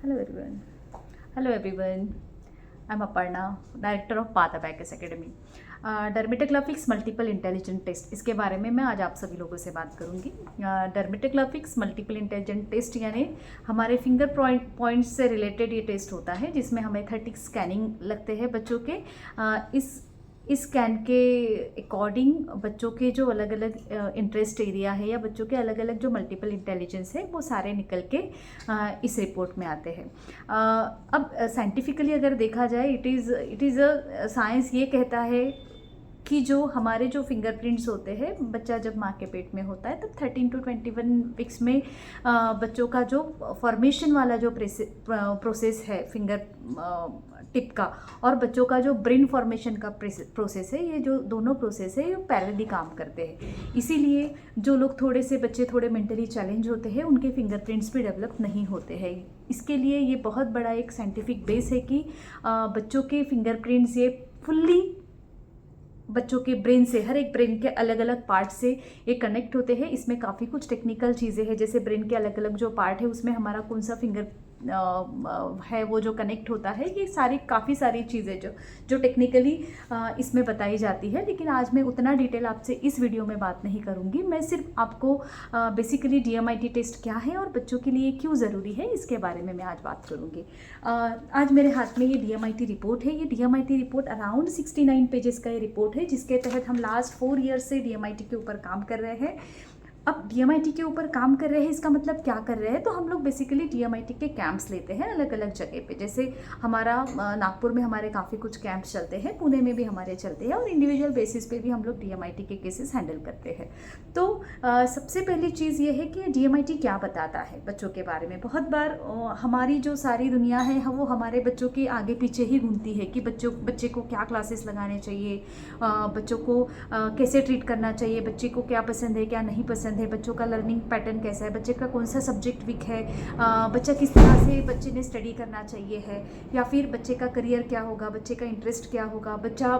Hello everyone. Hello everyone. I'm Aparna, director of Path Abacus Academy. Dermatoglyphics multiple intelligent test, इसके बारे में मैं आज आप सभी लोगों से बात करूंगी। डर्मेटोग्राफिक्स मल्टीपल इंटेलिजेंट टेस्ट यानी हमारे फिंगर पॉइंट्स से रिलेटेड ये टेस्ट होता है, जिसमें हमें 30 स्कैनिंग लगते हैं बच्चों के। इस स्कैन के अकॉर्डिंग बच्चों के जो अलग अलग इंटरेस्ट एरिया है या बच्चों के अलग अलग जो मल्टीपल इंटेलिजेंस है वो सारे निकल के इस रिपोर्ट में आते हैं। अब साइंटिफिकली अगर देखा जाए, इट इज़ अ साइंस ये कहता है कि जो हमारे जो फिंगरप्रिंट्स होते हैं, बच्चा जब माँ के पेट में होता है तब 13 to 21 वीक्स में बच्चों का जो फॉर्मेशन वाला जो प्रोसेस है फिंगर टिप का, और बच्चों का जो ब्रेन फॉर्मेशन का प्रोसेस है, ये जो दोनों प्रोसेस है ये पैरेलली काम करते हैं। इसीलिए जो लोग बच्चे थोड़े मेंटली चैलेंज होते हैं, उनके फिंगरप्रिंट्स भी डेवलप नहीं होते हैं। इसके लिए ये बहुत बड़ा एक साइंटिफिक बेस है कि बच्चों के फिंगरप्रिंट्स ये फुल्ली बच्चों के ब्रेन से, हर एक ब्रेन के अलग अलग पार्ट से ये कनेक्ट होते हैं। इसमें काफ़ी कुछ टेक्निकल चीज़ें हैं, जैसे ब्रेन के अलग अलग जो पार्ट है उसमें हमारा कौन सा फिंगर है वो जो कनेक्ट होता है, ये काफ़ी सारी चीज़ें जो टेक्निकली इसमें बताई जाती है। लेकिन आज मैं उतना डिटेल आपसे इस वीडियो में बात नहीं करूँगी। मैं सिर्फ आपको बेसिकली DMIT टेस्ट क्या है और बच्चों के लिए क्यों ज़रूरी है, इसके बारे में मैं आज बात करूँगी। आज मेरे हाथ में ये DMIT रिपोर्ट है। ये DMIT रिपोर्ट अराउंड 69 पेजेस का ये रिपोर्ट है, जिसके तहत हम लास्ट 4 ईयर्स से DMIT के ऊपर काम कर रहे हैं। अब DMIT के ऊपर काम कर रहे हैं, इसका मतलब क्या कर रहे हैं, तो हम लोग बेसिकली DMIT के कैंप्स लेते हैं अलग अलग जगह पे। जैसे हमारा नागपुर में हमारे काफ़ी कुछ कैंप्स चलते हैं, पुणे में भी हमारे चलते हैं, और इंडिविजुअल बेसिस पे भी हम लोग DMIT के केसेस हैंडल करते हैं। तो सबसे पहली चीज़ ये है कि DMIT क्या बताता है बच्चों के बारे में। बहुत बार हमारी जो सारी दुनिया है वो हमारे बच्चों के आगे पीछे ही घूमती है कि बच्चे को क्या क्लासेस लगाने चाहिए, बच्चों को कैसे ट्रीट करना चाहिए, बच्चे को क्या पसंद है क्या नहीं पसंद है, बच्चों का लर्निंग पैटर्न कैसा है, बच्चे का कौन सा सब्जेक्ट वीक है, बच्चा किस तरह से बच्चे ने स्टडी करना चाहिए है, या फिर बच्चे का करियर क्या होगा, बच्चे का इंटरेस्ट क्या होगा, बच्चा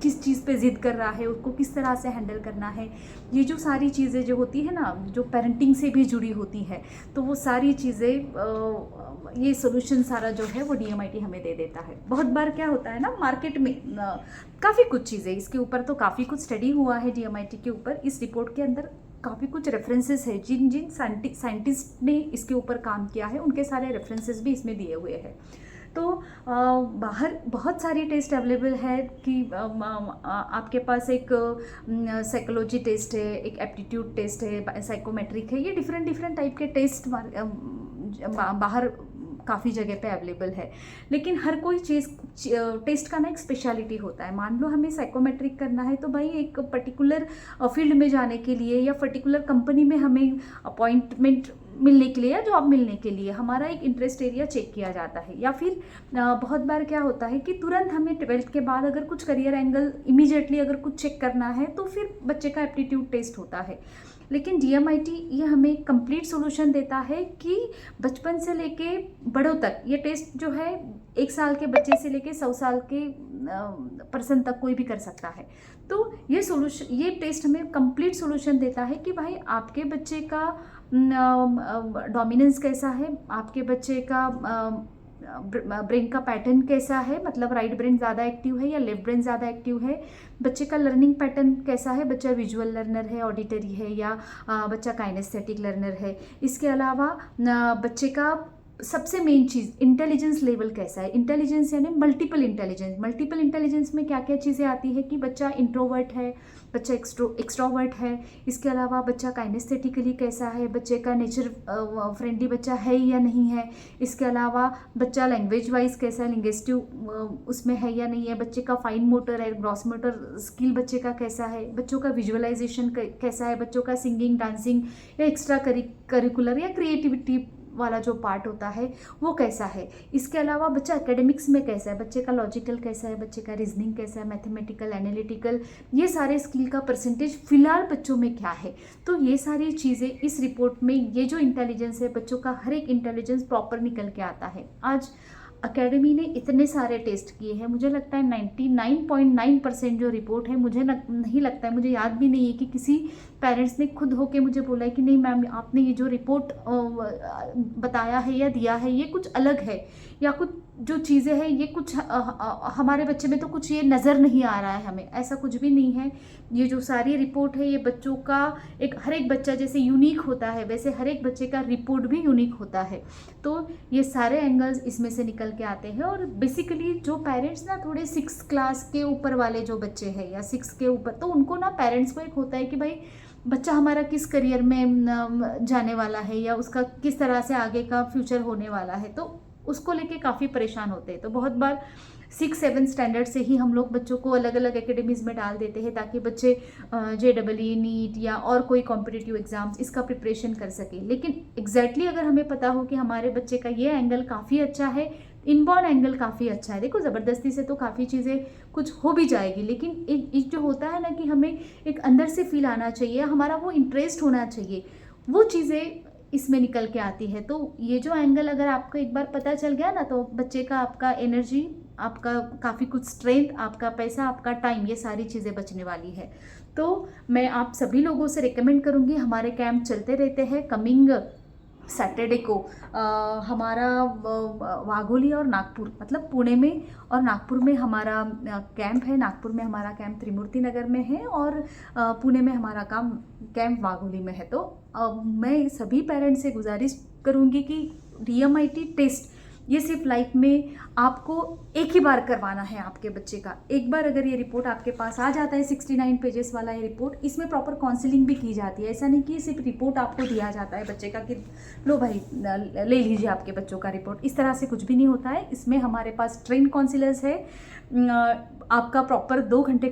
किस चीज़ पे ज़िद कर रहा है, उसको किस तरह से हैंडल करना है। ये जो सारी चीज़ें जो होती है ना, जो पेरेंटिंग से भी जुड़ी होती है, तो वो सारी चीज़ें ये सोल्यूशन सारा जो है वो DMIT हमें दे देता है। बहुत बार क्या होता है ना, मार्केट में काफ़ी कुछ चीज़ें इसके ऊपर, तो काफ़ी कुछ स्टडी हुआ है DMIT के ऊपर। इस रिपोर्ट के अंदर काफ़ी कुछ रेफरेंसेस है, जिन जिन साइंटिस्ट ने इसके ऊपर काम किया है उनके सारे रेफरेंसेस भी इसमें दिए हुए हैं। तो बाहर बहुत सारी टेस्ट अवेलेबल है कि आपके पास एक साइकोलॉजी टेस्ट है, एक एप्टीट्यूड टेस्ट है, साइकोमेट्रिक है, ये डिफरेंट टाइप के टेस्ट बाहर काफ़ी जगह पे अवेलेबल है। लेकिन हर कोई चीज़ टेस्ट का ना एक स्पेशलिटी होता है। मान लो हमें साइकोमेट्रिक करना है, तो भाई एक पर्टिकुलर फील्ड में जाने के लिए या पर्टिकुलर कंपनी में हमें अपॉइंटमेंट मिलने के लिए या जॉब मिलने के लिए हमारा एक इंटरेस्ट एरिया चेक किया जाता है। या फिर बहुत बार क्या होता है कि तुरंत हमें 12th के बाद अगर कुछ करियर एंगल इमीडिएटली अगर कुछ चेक करना है, तो फिर बच्चे का एप्टीट्यूड टेस्ट होता है। लेकिन DMIT ये हमें कंप्लीट सॉल्यूशन देता है कि बचपन से लेके बड़ों तक ये टेस्ट जो है 1 साल के बच्चे से लेके 100 साल के पर्सन तक कोई भी कर सकता है। तो ये टेस्ट हमें कंप्लीट सॉल्यूशन देता है कि भाई आपके बच्चे का डोमिनेंस कैसा है, आपके बच्चे का ब्रेन का पैटर्न कैसा है, मतलब राइट ब्रेन ज़्यादा एक्टिव है या लेफ्ट ब्रेन ज़्यादा एक्टिव है, बच्चे का लर्निंग पैटर्न कैसा है, बच्चा विजुअल लर्नर है, ऑडिटरी है, या बच्चा काइनेस्थेटिक लर्नर है। इसके अलावा बच्चे का सबसे मेन चीज़ इंटेलिजेंस लेवल कैसा है। इंटेलिजेंस यानी मल्टीपल इंटेलिजेंस में क्या क्या चीज़ें आती है कि बच्चा इंट्रोवर्ट है, बच्चा एक्सट्रोवर्ट है। इसके अलावा बच्चा काइनेस्थेटिकली कैसा है, बच्चे का नेचर फ्रेंडली बच्चा है या नहीं है। इसके अलावा बच्चा लैंग्वेज वाइज कैसा है, लिंग्विस्टिक उसमें है या नहीं है, बच्चे का फाइन मोटर है, ग्रॉस मोटर स्किल बच्चे का कैसा है, बच्चों का विजुअलाइजेशन कैसा है, बच्चों का सिंगिंग, डांसिंग या एक्स्ट्रा करिकुलर या क्रिएटिविटी वाला जो पार्ट होता है वो कैसा है। इसके अलावा बच्चा एकेडमिक्स में कैसा है, बच्चे का लॉजिकल कैसा है, बच्चे का रीजनिंग कैसा है, मैथमेटिकल, एनालिटिकल, ये सारे स्किल का परसेंटेज फिलहाल बच्चों में क्या है। तो ये सारी चीज़ें इस रिपोर्ट में, ये जो इंटेलिजेंस है बच्चों का, हर एक इंटेलिजेंस प्रॉपर निकल के आता है। आज अकेडमी ने इतने सारे टेस्ट किए हैं, मुझे लगता है 99.9% जो रिपोर्ट है, मुझे नहीं लगता है, मुझे याद भी नहीं है कि किसी पेरेंट्स ने खुद होके मुझे बोला है कि नहीं मैम, आपने ये जो रिपोर्ट बताया है या दिया है ये कुछ अलग है, या कुछ जो चीज़ें हैं ये कुछ हमारे बच्चे में तो कुछ ये नज़र नहीं आ रहा है हमें। ऐसा कुछ भी नहीं है। ये जो सारी रिपोर्ट है ये बच्चों का हर एक बच्चा जैसे यूनिक होता है वैसे हर एक बच्चे का रिपोर्ट भी यूनिक होता है। तो ये सारे एंगल्स इसमें से निकल के आते हैं। और बेसिकली जो पेरेंट्स ना थोड़े 6 क्लास के ऊपर वाले जो बच्चे हैं या 6 के ऊपर, तो उनको ना पेरेंट्स को एक होता है कि भाई बच्चा हमारा किस करियर में जाने वाला है या उसका किस तरह से आगे का फ्यूचर होने वाला है, तो उसको लेके काफ़ी परेशान होते हैं। तो बहुत बार 6-7 स्टैंडर्ड से ही हम लोग बच्चों को अलग अलग एकेडमीज़ में डाल देते हैं ताकि बच्चे JEE नीट या और कोई कॉम्पिटिटिव एग्ज़ाम्स इसका प्रिपरेशन कर सकें। लेकिन एग्जैक्टली अगर हमें पता हो कि हमारे बच्चे का ये एंगल काफ़ी अच्छा है, इनबॉर्न एंगल काफ़ी अच्छा है, देखो ज़बरदस्ती से तो काफ़ी चीज़ें कुछ हो भी जाएगी, लेकिन एक जो होता है ना कि हमें एक अंदर से फील आना चाहिए, हमारा वो इंटरेस्ट होना चाहिए, वो चीज़ें इसमें निकल के आती है। तो ये जो एंगल अगर आपको एक बार पता चल गया ना, तो बच्चे का आपका एनर्जी, आपका काफ़ी कुछ स्ट्रेंथ, आपका पैसा, आपका टाइम, ये सारी चीज़ें बचने वाली है। तो मैं आप सभी लोगों से रिकमेंड करूँगी, हमारे कैंप चलते रहते हैं। कमिंग सैटरडे को हमारा वाघोली और नागपुर, मतलब पुणे में और नागपुर में हमारा कैंप है। नागपुर में हमारा कैंप त्रिमूर्ति नगर में है और पुणे में हमारा कैंप वाघोली में है। तो मैं सभी पेरेंट्स से गुजारिश करूँगी कि DMIT टेस्ट ये सिर्फ लाइफ में आपको एक ही बार करवाना है आपके बच्चे का। एक बार अगर ये रिपोर्ट आपके पास आ जाता है, 69 पेजेस वाला ये रिपोर्ट, इसमें प्रॉपर काउंसलिंग भी की जाती है। ऐसा नहीं कि सिर्फ रिपोर्ट आपको दिया जाता है बच्चे का कि लो भाई ले लीजिए आपके बच्चों का रिपोर्ट, इस तरह से कुछ भी नहीं होता है। इसमें हमारे पास ट्रेन काउंसलर्स है, आपका प्रॉपर 2 घंटे